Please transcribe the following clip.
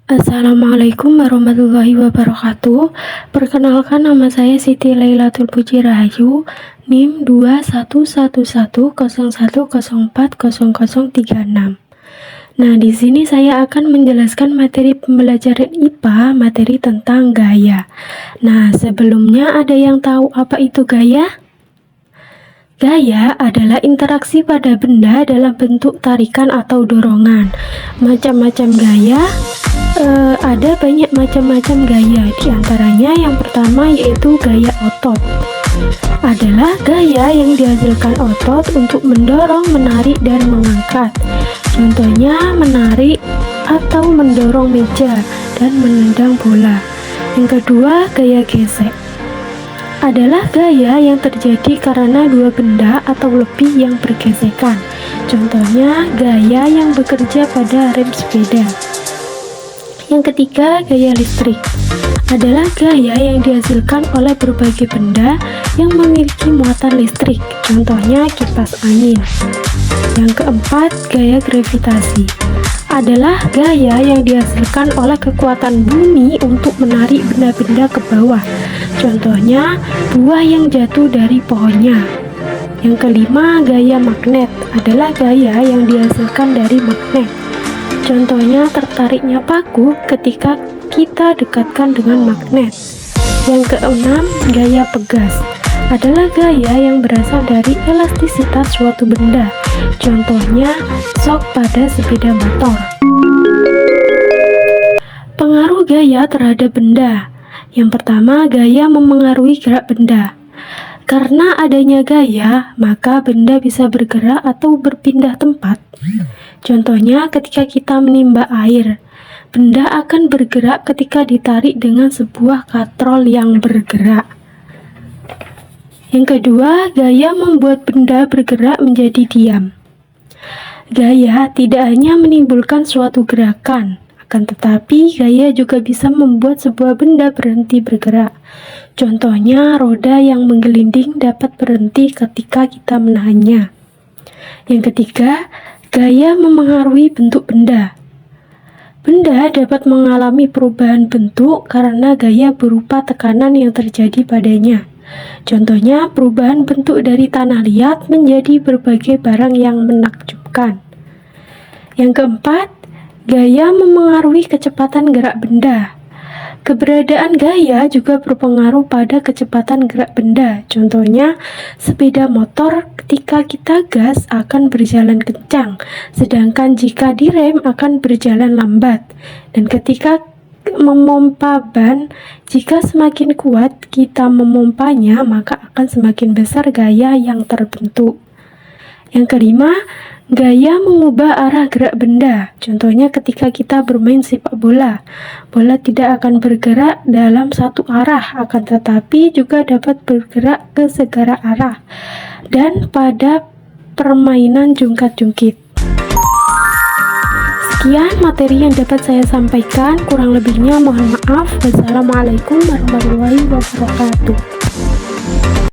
Assalamualaikum warahmatullahi wabarakatuh. Perkenalkan, nama saya Siti Lailatul Puji Rahayu, NIM 211101040036. Nah, di sini saya akan menjelaskan materi pembelajaran IPA, materi tentang gaya. Nah, sebelumnya ada yang tahu apa itu gaya? Gaya adalah interaksi pada benda dalam bentuk tarikan atau dorongan. Macam-macam gaya, ada banyak macam-macam gaya. Di antaranya yang pertama yaitu gaya otot. Adalah gaya yang dihasilkan otot untuk mendorong, menarik, dan mengangkat. Contohnya menarik atau mendorong meja dan menendang bola. Yang kedua, gaya gesek adalah gaya yang terjadi karena dua benda atau lebih yang bergesekan. Contohnya gaya yang bekerja pada rem sepeda. Yang ketiga, gaya listrik adalah gaya yang dihasilkan oleh berbagai benda yang memiliki muatan listrik. Contohnya kipas angin. Yang keempat, gaya gravitasi adalah gaya yang dihasilkan oleh kekuatan bumi untuk menarik benda-benda ke bawah. Contohnya buah yang jatuh dari pohonnya. Yang kelima, gaya magnet adalah gaya yang dihasilkan dari magnet. Contohnya tertariknya paku ketika kita dekatkan dengan magnet. Yang keenam, gaya pegas adalah gaya yang berasal dari elastisitas suatu benda. Contohnya shock pada sepeda motor. Pengaruh gaya terhadap benda. Yang pertama, gaya memengaruhi gerak benda. Karena adanya gaya, maka benda bisa bergerak atau berpindah tempat. Contohnya ketika kita menimba air, benda akan bergerak ketika ditarik dengan sebuah katrol yang bergerak. Yang kedua, gaya membuat benda bergerak menjadi diam. Gaya tidak hanya menimbulkan suatu gerakan, akan tetapi gaya juga bisa membuat sebuah benda berhenti bergerak. Contohnya, roda yang menggelinding dapat berhenti ketika kita menahannya. Yang ketiga, gaya memengaruhi bentuk benda. Benda dapat mengalami perubahan bentuk karena gaya berupa tekanan yang terjadi padanya. Contohnya, perubahan bentuk dari tanah liat menjadi berbagai barang yang menakjubkan. Yang keempat, gaya memengaruhi kecepatan gerak benda. Keberadaan gaya juga berpengaruh pada kecepatan gerak benda. Contohnya, sepeda motor ketika kita gas akan berjalan kencang, sedangkan jika direm akan berjalan lambat. Dan ketika memompa ban, jika semakin kuat kita memompanya, maka akan semakin besar gaya yang terbentuk. Yang kelima, gaya mengubah arah gerak benda. Contohnya ketika kita bermain sepak bola, bola tidak akan bergerak dalam satu arah, akan tetapi juga dapat bergerak ke segala arah. Dan pada permainan jungkat-jungkit. Sekian materi yang dapat saya sampaikan, kurang lebihnya mohon maaf. Wassalamualaikum warahmatullahi wabarakatuh.